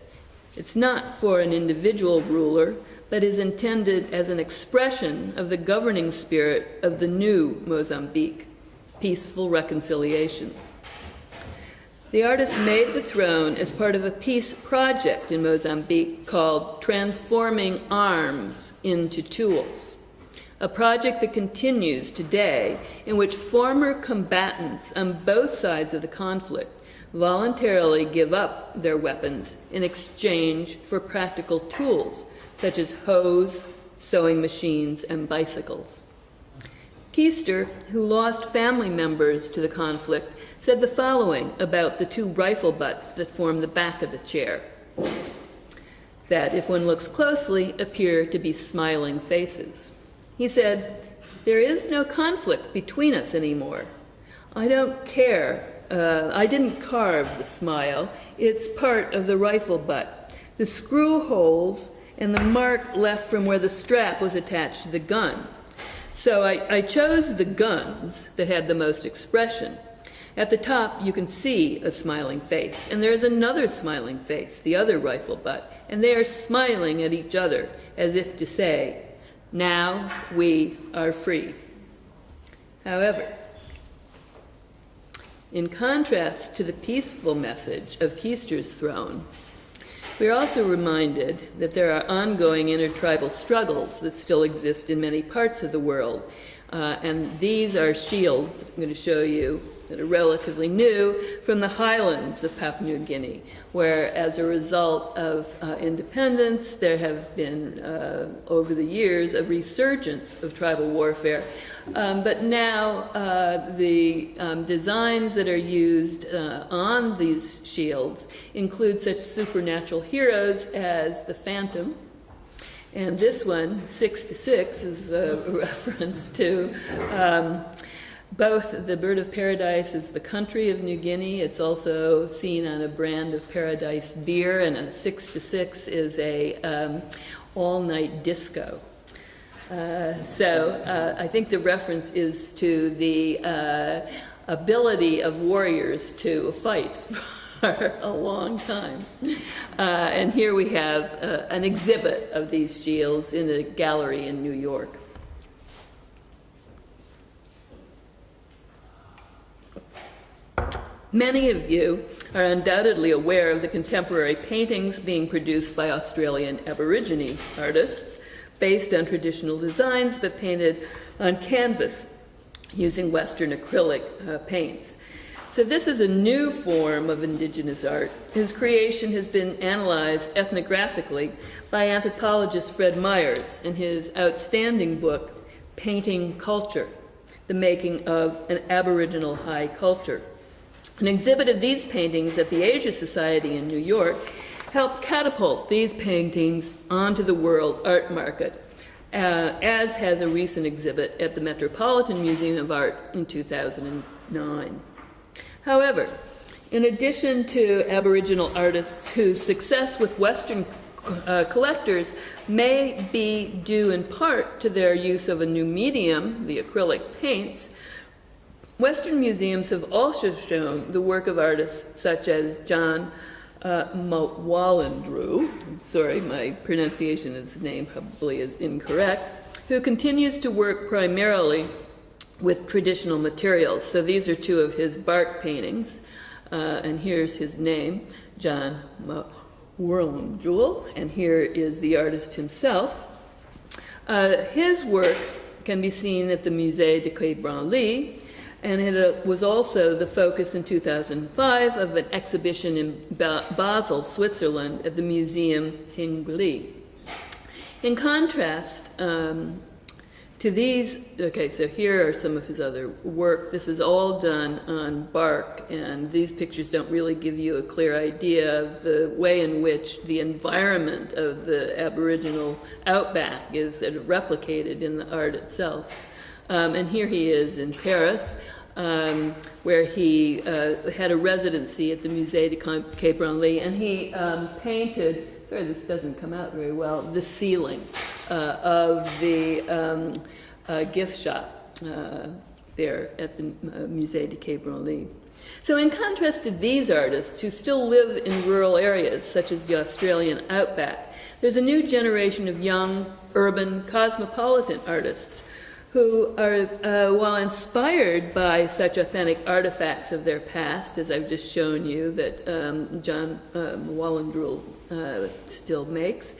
It's not for an individual ruler, but is intended as an expression of the governing spirit of the new Mozambique, peaceful reconciliation. The artist made the throne as part of a peace project in Mozambique called Transforming Arms into Tools, a project that continues today in which former combatants on both sides of the conflict voluntarily give up their weapons in exchange for practical tools such as hoes, sewing machines, and bicycles. Keister, who lost family members to the conflict, said the following about the two rifle butts that form the back of the chair, that, if one looks closely, appear to be smiling faces. He said, "There is no conflict between us anymore. I don't care. I didn't carve the smile. It's part of the rifle butt. The screw holes and the mark left from where the strap was attached to the gun. So I chose the guns that had the most expression. At the top, you can see a smiling face, and there's another smiling face, the other rifle butt, and they are smiling at each other as if to say, 'Now we are free.'" However, in contrast to the peaceful message of Keister's throne, we are also reminded that there are ongoing intertribal struggles that still exist in many parts of the world. And these are shields I'm going to show you that are relatively new from the highlands of Papua New Guinea, where as a result of independence, there have been, over the years, a resurgence of tribal warfare. But now the designs that are used on these shields include such supernatural heroes as the Phantom. And this one, 666, is a reference to both the bird of paradise is the country of New Guinea. It's also seen on a brand of Paradise beer, and a 6-6 is a all-night disco. So I think the reference is to the ability of warriors to fight for a long time. And here we have an exhibit of these shields in a gallery in New York. Many of you are undoubtedly aware of the contemporary paintings being produced by Australian Aborigine artists, based on traditional designs but painted on canvas using Western acrylic paints. So this is a new form of indigenous art whose creation has been analyzed ethnographically by anthropologist Fred Myers in his outstanding book, Painting Culture, The Making of an Aboriginal High Culture. An exhibit of these paintings at the Asia Society in New York helped catapult these paintings onto the world art market, as has a recent exhibit at the Metropolitan Museum of Art in 2009. However, in addition to Aboriginal artists whose success with Western collectors may be due in part to their use of a new medium, the acrylic paints, Western museums have also shown the work of artists such as John Mawalendru, sorry, my pronunciation of his name probably is incorrect, who continues to work primarily with traditional materials. So these are two of his bark paintings, and here's his name, John Mawalendru, and here is the artist himself. His work can be seen at the Musée de Quai Branly, and it was also the focus in 2005 of an exhibition in Basel, Switzerland, at the Museum Tinguely. In contrast to these, okay, so here are some of his other work. This is all done on bark, and these pictures don't really give you a clear idea of the way in which the environment of the Aboriginal outback is sort of replicated in the art itself. And here he is in Paris, where he had a residency at the Musée de Quai Branly, and he painted, sorry, this doesn't come out very well, the ceiling of the gift shop there at the Musée de Quai Branly. So in contrast to these artists who still live in rural areas, such as the Australian outback, there's a new generation of young, urban, cosmopolitan artists who are, while inspired by such authentic artifacts of their past, as I've just shown you that John Mawalendru still makes,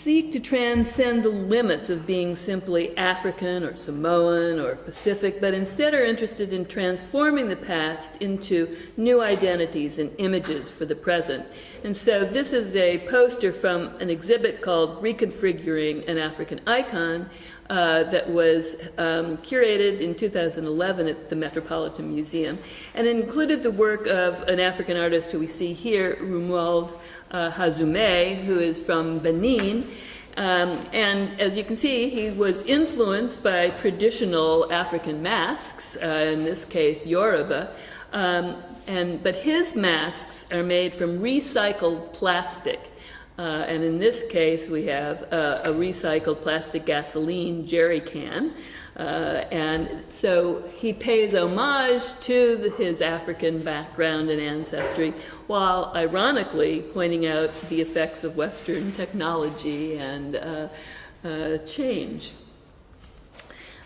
seek to transcend the limits of being simply African or Samoan or Pacific, but instead are interested in transforming the past into new identities and images for the present. And so this is a poster from an exhibit called Reconfiguring an African Icon, that was curated in 2011 at the Metropolitan Museum, and it included the work of an African artist who we see here, Romuald Hazume, who is from Benin. And as you can see, he was influenced by traditional African masks, in this case Yoruba, but his masks are made from recycled plastic. And in this case, we have a recycled plastic gasoline jerry can. And so he pays homage to his African background and ancestry, while ironically pointing out the effects of Western technology and change.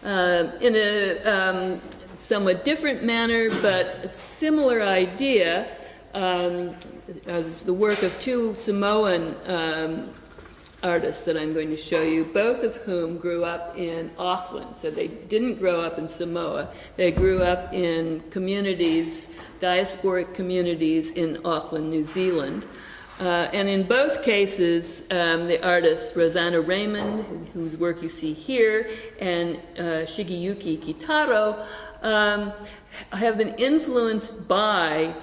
In a somewhat different manner, but a similar idea, the work of two Samoan artists that I'm going to show you, both of whom grew up in Auckland. So they didn't grow up in Samoa. They grew up in communities, diasporic communities in Auckland, New Zealand. And in both cases, the artists Rosanna Raymond, whose work you see here, and Shigeyuki Kitaro, have been influenced by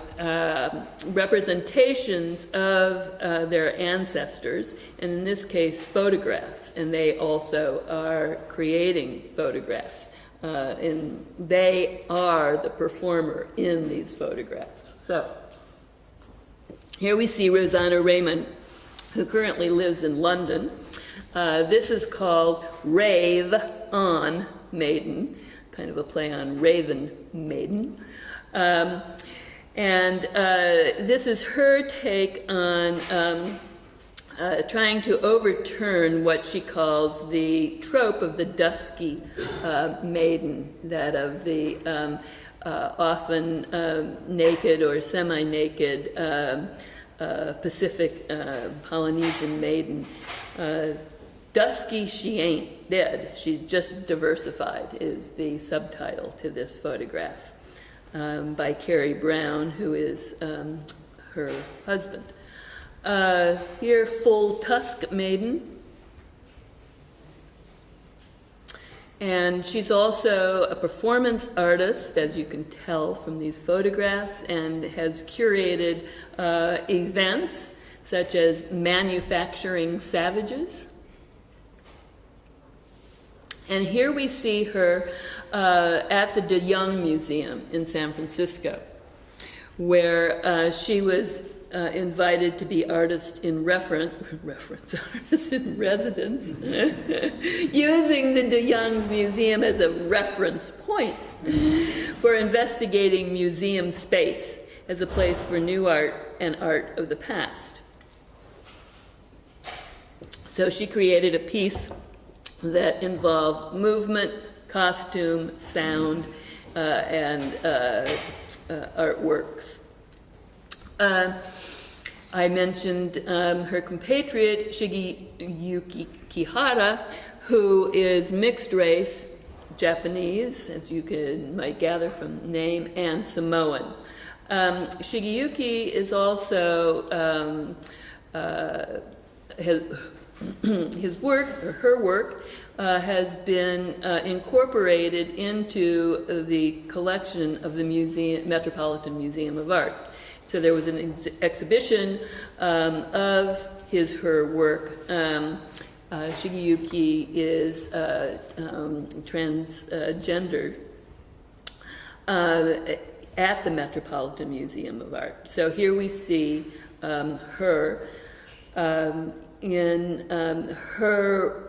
representations of their ancestors, and in this case, photographs, and they also are creating photographs, and they are the performer in these photographs. So, here we see Rosanna Raymond, who currently lives in London. This is called Rave On Maiden, kind of a play on Raven Maiden. This is her take on trying to overturn what she calls the trope of the dusky maiden, that of the often naked or semi-naked Pacific Polynesian maiden. Dusky She Ain't Dead, She's Just Diversified is the subtitle to this photograph by Carrie Brown, who is her husband. Here, Full Tusk Maiden. And she's also a performance artist, as you can tell from these photographs, and has curated events such as Manufacturing Savages. And here we see her at the De Young Museum in San Francisco, where she was invited to be artist in artist in residence, using the De Young's museum as a reference point for investigating museum space as a place for new art and art of the past. So she created a piece that involved movement, costume, sound, and artworks. I mentioned her compatriot, Shigeyuki Kihara, who is mixed race, Japanese, as you might gather from the name, and Samoan. Shigeyuki is also, his work, or her work, has been incorporated into the collection of the Metropolitan Museum of Art. So there was an exhibition of her work. Shigeyuki is transgender at the Metropolitan Museum of Art. So here we see her in her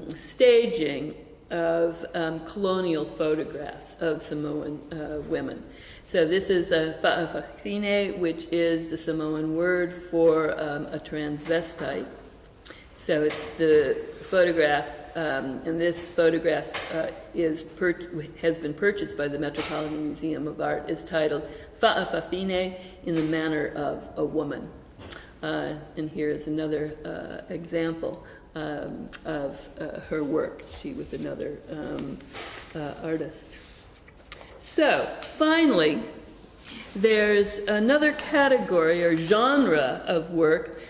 staging of colonial photographs of Samoan women. So this is a fa'afafine, which is the Samoan word for a transvestite. So it's the photograph, and this photograph has been purchased by the Metropolitan Museum of Art, is titled Fa'afafine in the Manner of a Woman. And here is another example of her work. She was another artist. So, finally, there's another category or genre of work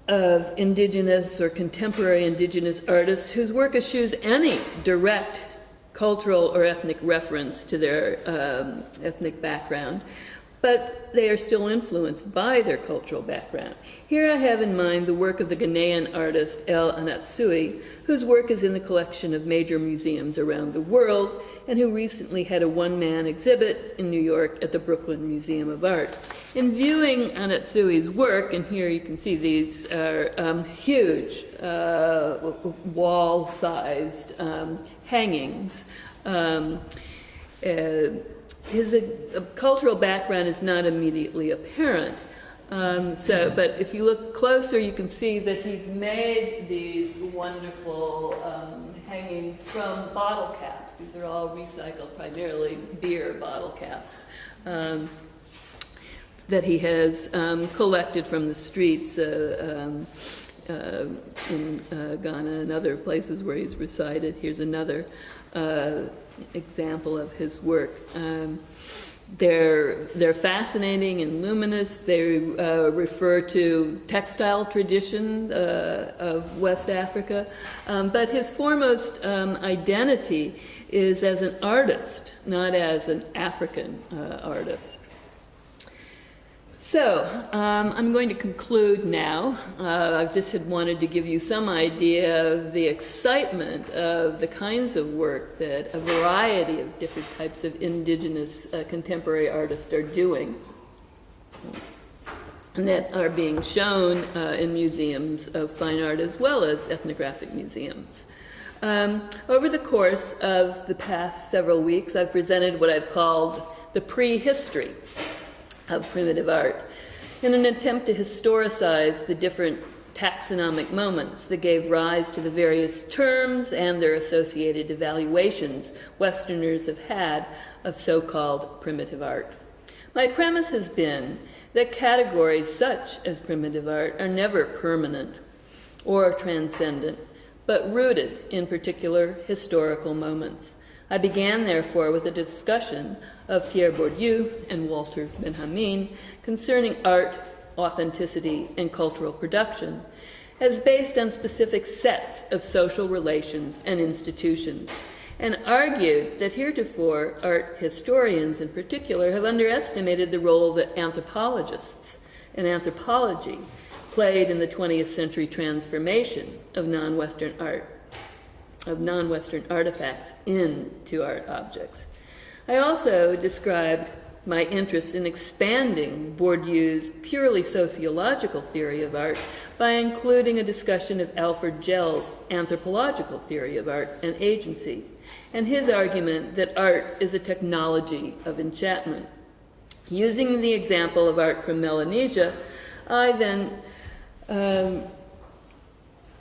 of indigenous or contemporary indigenous artists whose work eschews any direct cultural or ethnic reference to their ethnic background, but they are still influenced by their cultural background. Here I have in mind the work of the Ghanaian artist El Anatsui, whose work is in the collection of major museums around the world, and who recently had a one-man exhibit in New York at the Brooklyn Museum of Art. In viewing Anatsui's work, and here you can see these are huge wall-sized hangings. His cultural background is not immediately apparent. But if you look closer, you can see that he's made these wonderful hangings from bottle caps. These are all recycled, primarily beer bottle caps, that he has collected from the streets in Ghana and other places where he's resided. Here's another example of his work. They're fascinating and luminous. They refer to textile traditions of West Africa, but his foremost identity is as an artist, not as an African artist. So, I'm going to conclude now. I've just had wanted to give you some idea of the excitement of the kinds of work that a variety of different types of indigenous contemporary artists are doing, and that are being shown in museums of fine art as well as ethnographic museums. Over the course of the past several weeks, I've presented what I've called the prehistory of primitive art, in an attempt to historicize the different taxonomic moments that gave rise to the various terms and their associated evaluations Westerners have had of so-called primitive art. My premise has been that categories such as primitive art are never permanent or transcendent, but rooted in particular historical moments. I began, therefore, with a discussion of Pierre Bourdieu and Walter Benjamin concerning art, authenticity, and cultural production as based on specific sets of social relations and institutions, and argued that heretofore art historians in particular have underestimated the role that anthropologists and anthropology played in the 20th century transformation of non-Western art, of non-Western artifacts into art objects. I also described my interest in expanding Bourdieu's purely sociological theory of art by including a discussion of Alfred Gell's anthropological theory of art and agency, and his argument that art is a technology of enchantment. Using the example of art from Melanesia, I then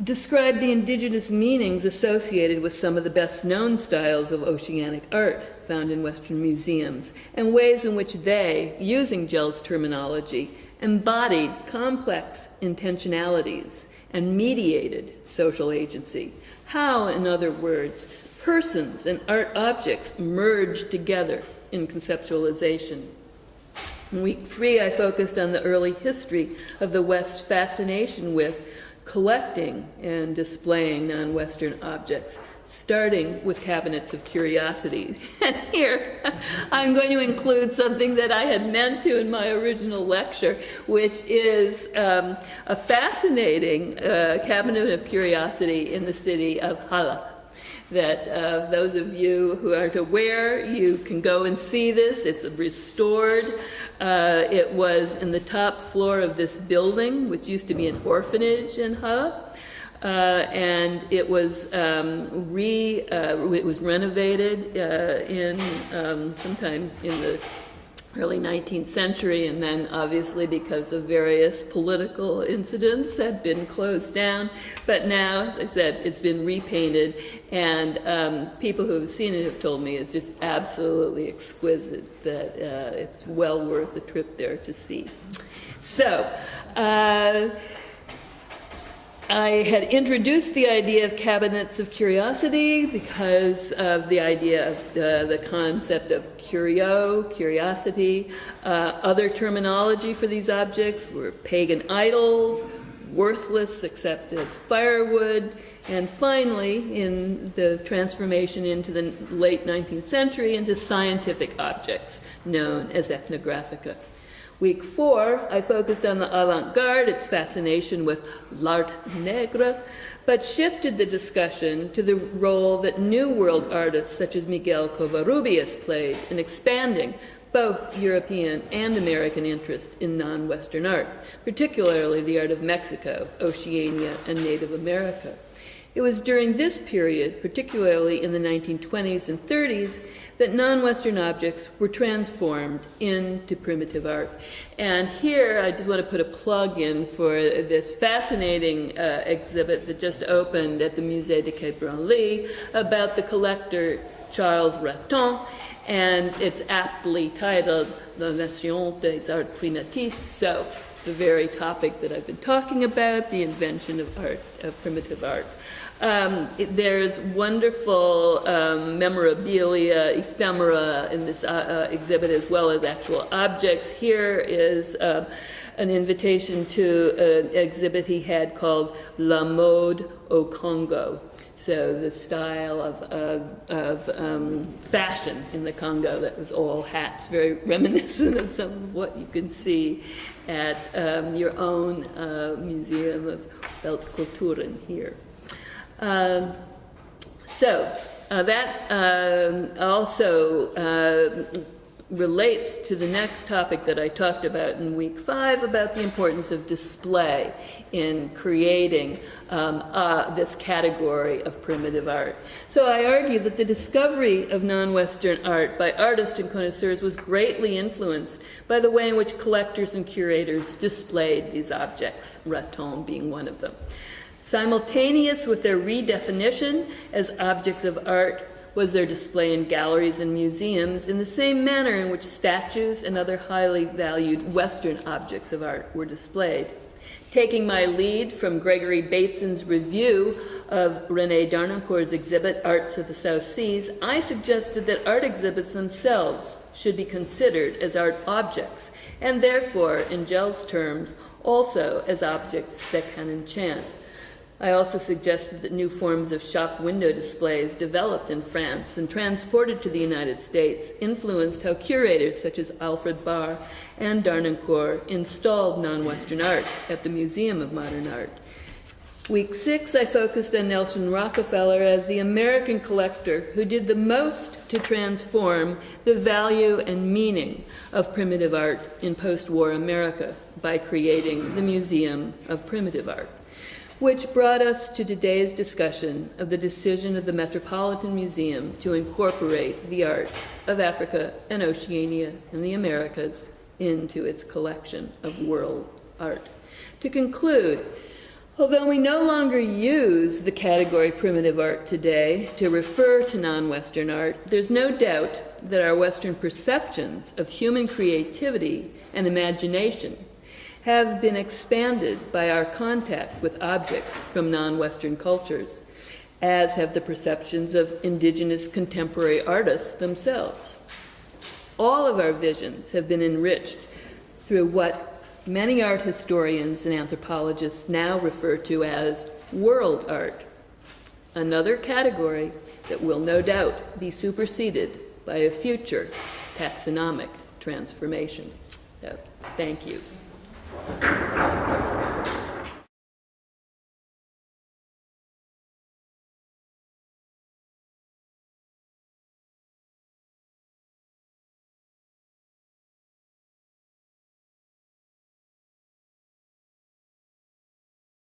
described the indigenous meanings associated with some of the best-known styles of oceanic art found in Western museums, and ways in which they, using Gell's terminology, embodied complex intentionalities and mediated social agency. How, in other words, persons and art objects merged together in conceptualization. In week 3, I focused on the early history of the West's fascination with collecting and displaying non-Western objects, starting with cabinets of curiosities. And here, I'm going to include something that I had meant to in my original lecture, which is a fascinating cabinet of curiosity in the city of Harlem. That those of you who aren't aware, you can go and see this. It's restored. It was in the top floor of this building, which used to be an orphanage in Harlem. And it was renovated in sometime in the early 19th century, and then obviously because of various political incidents had been closed down. But now, as I said, it's been repainted, and people who have seen it have told me it's just absolutely exquisite, that it's well worth the trip there to see. So, I had introduced the idea of cabinets of curiosity because of the idea of the concept of curiosity. Other terminology for these objects were pagan idols, worthless except as firewood, and finally, in the transformation into the late 19th century, into scientific objects known as ethnographica. Week 4, I focused on the avant-garde, its fascination with l'art nègre, but shifted the discussion to the role that New World artists such as Miguel Covarrubias played in expanding both European and American interest in non-Western art, particularly the art of Mexico, Oceania, and Native America. It was during this period, particularly in the 1920s and 30s, that non-Western objects were transformed into primitive art. And here I just want to put a plug in for this fascinating exhibit that just opened at the Musée de Quai Branly about the collector Charles Raton, and it's aptly titled L'invention des arts primitifs, so the very topic that I've been talking about, the invention of art, of primitive art. There's wonderful memorabilia, ephemera in this exhibit, as well as actual objects. Here is an invitation to an exhibit he had called La Mode au Congo. So the style of fashion in the Congo, that was all hats, very reminiscent of some of what you can see at your own Museum of Weltkulturen here. That also relates to the next topic that I talked about in week 5 about the importance of display in creating this category of primitive art. So I argue that the discovery of non-Western art by artists and connoisseurs was greatly influenced by the way in which collectors and curators displayed these objects, Raton being one of them. Simultaneous with their redefinition as objects of art was their display in galleries and museums in the same manner in which statues and other highly valued Western objects of art were displayed. Taking my lead from Gregory Bateson's review of René Darnancourt's exhibit, Arts of the South Seas, I suggested that art exhibits themselves should be considered as art objects, and therefore, in Gell's terms, also as objects that can enchant. I also suggested that new forms of shop window displays developed in France and transported to the United States influenced how curators such as Alfred Barr and Darnancourt installed non-Western art at the Museum of Modern Art. Week 6, I focused on Nelson Rockefeller as the American collector who did the most to transform the value and meaning of primitive art in post-war America by creating the Museum of Primitive Art. Which brought us to today's discussion of the decision of the Metropolitan Museum to incorporate the art of Africa and Oceania and the Americas into its collection of world art. To conclude, although we no longer use the category primitive art today to refer to non-Western art, there's no doubt that our Western perceptions of human creativity and imagination have been expanded by our contact with objects from non-Western cultures, as have the perceptions of indigenous contemporary artists themselves. All of our visions have been enriched through what many art historians and anthropologists now refer to as world art, another category that will no doubt be superseded by a future taxonomic transformation. So, thank you.